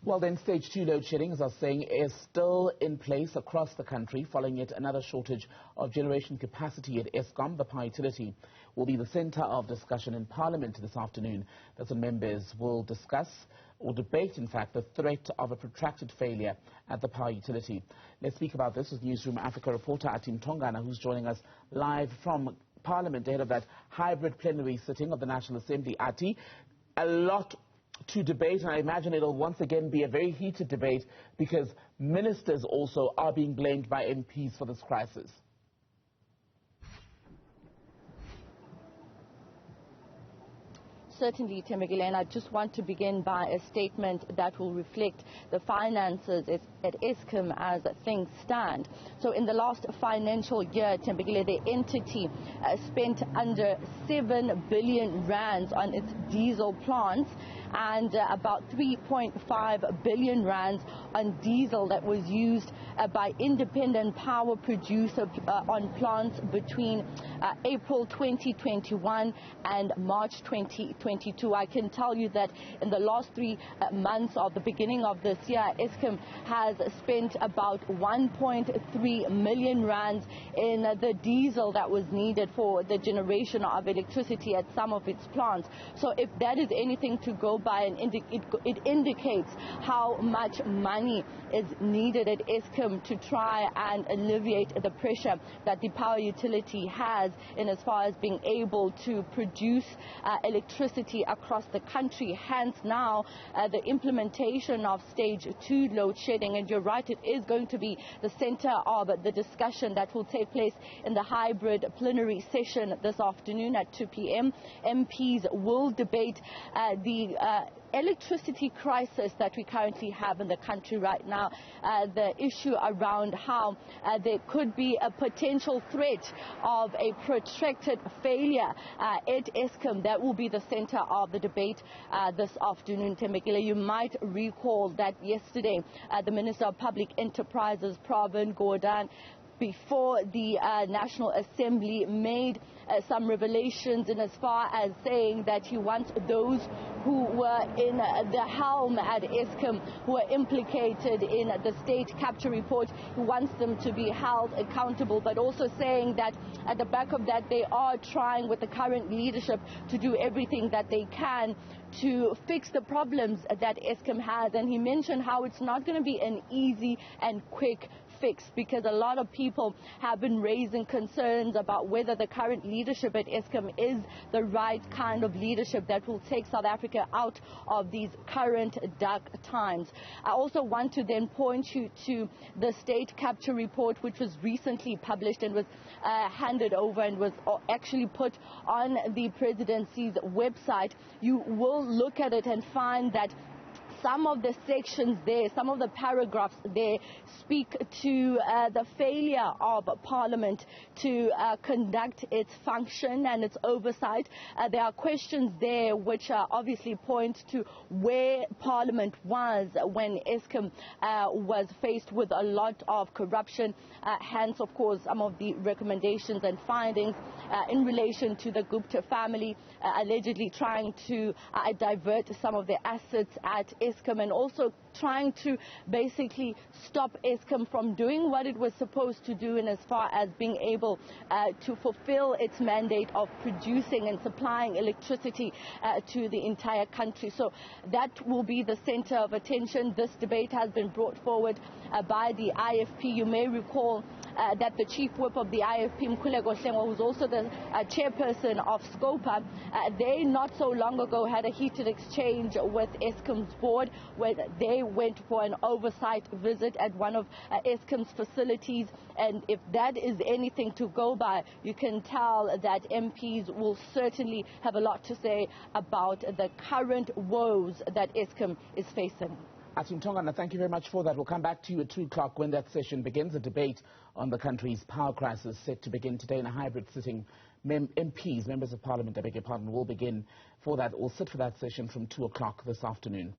Well, then stage 2 load shedding, as I was saying, is still in place across the country following yet another shortage of generation capacity at Eskom. The power utility will be the centre of discussion in Parliament this afternoon. That's when members will discuss or debate, in fact, the threat of a protracted failure at the power utility. Let's speak about this with Newzroom Afrika reporter Atim Tongana, who's joining us live from Parliament ahead of that hybrid plenary sitting of the National Assembly. Ati, a lot to debate, and I imagine it'll once again be a very heated debate because ministers also are being blamed by MPs for this crisis. Certainly, Temegile, and I just want to begin by a statement that will reflect the finances at Eskom as things stand. So in the last financial year, Temegile, the entity spent under 7 billion rands on its diesel plants and about 3.5 billion rands on diesel that was used by independent power producers on plants between April 2021 and March 2022. I can tell you that in the last 3 months of the beginning of this year, Eskom has spent about 1.3 million rands in the diesel that was needed for the generation of electricity at some of its plants. So if that is anything to go by, and it indicates how much money is needed at Eskom to try and alleviate the pressure that the power utility has in as far as being able to produce electricity across the country. Hence now the implementation of stage 2 load shedding, and you're right, it is going to be the center of the discussion that will take place in the hybrid plenary session this afternoon at 2 p.m. MPs will debate the electricity crisis that we currently have in the country right now, the issue around how there could be a potential threat of a protracted failure at Eskom. That will be the center of the debate this afternoon, Temegile. You might recall that yesterday the Minister of Public Enterprises, Pravin Gordhan, before the National Assembly made some revelations in as far as saying that he wants those who were in the helm at Eskom, who were implicated in the state capture report, he wants them to be held accountable, but also saying that at the back of that they are trying with the current leadership to do everything that they can to fix the problems that Eskom has. And he mentioned how it's not going to be an easy and quick fix, because a lot of people have been raising concerns about whether the current leadership at Eskom is the right kind of leadership that will take South Africa out of these current dark times. I also want to then point you to the state capture report, which was recently published and was handed over and was actually put on the presidency's website. You will look at it and find that some of the sections there, some of the paragraphs there speak to the failure of Parliament to conduct its function and its oversight. There are questions there which obviously point to where Parliament was when Eskom was faced with a lot of corruption. Hence, of course, some of the recommendations and findings in relation to the Gupta family allegedly trying to divert some of their assets at Eskom, and also trying to basically stop Eskom from doing what it was supposed to do in as far as being able to fulfill its mandate of producing and supplying electricity to the entire country. So that will be the center of attention. This debate has been brought forward by the IFP. You may recall that the chief whip of the IFP, Mkhuleko Hlengwa, who's also the chairperson of SCOPA, they not so long ago had a heated exchange with Eskom's board where they went for an oversight visit at one of Eskom's facilities. And if that is anything to go by, you can tell that MPs will certainly have a lot to say about the current woes that Eskom is facing. Atim Tongana, thank you very much for that. We'll come back to you at 2 o'clock when that session begins. A debate on the country's power crisis set to begin today in a hybrid sitting. MPs, members of Parliament, I beg your pardon, will begin for that or sit for that session from 2 o'clock this afternoon.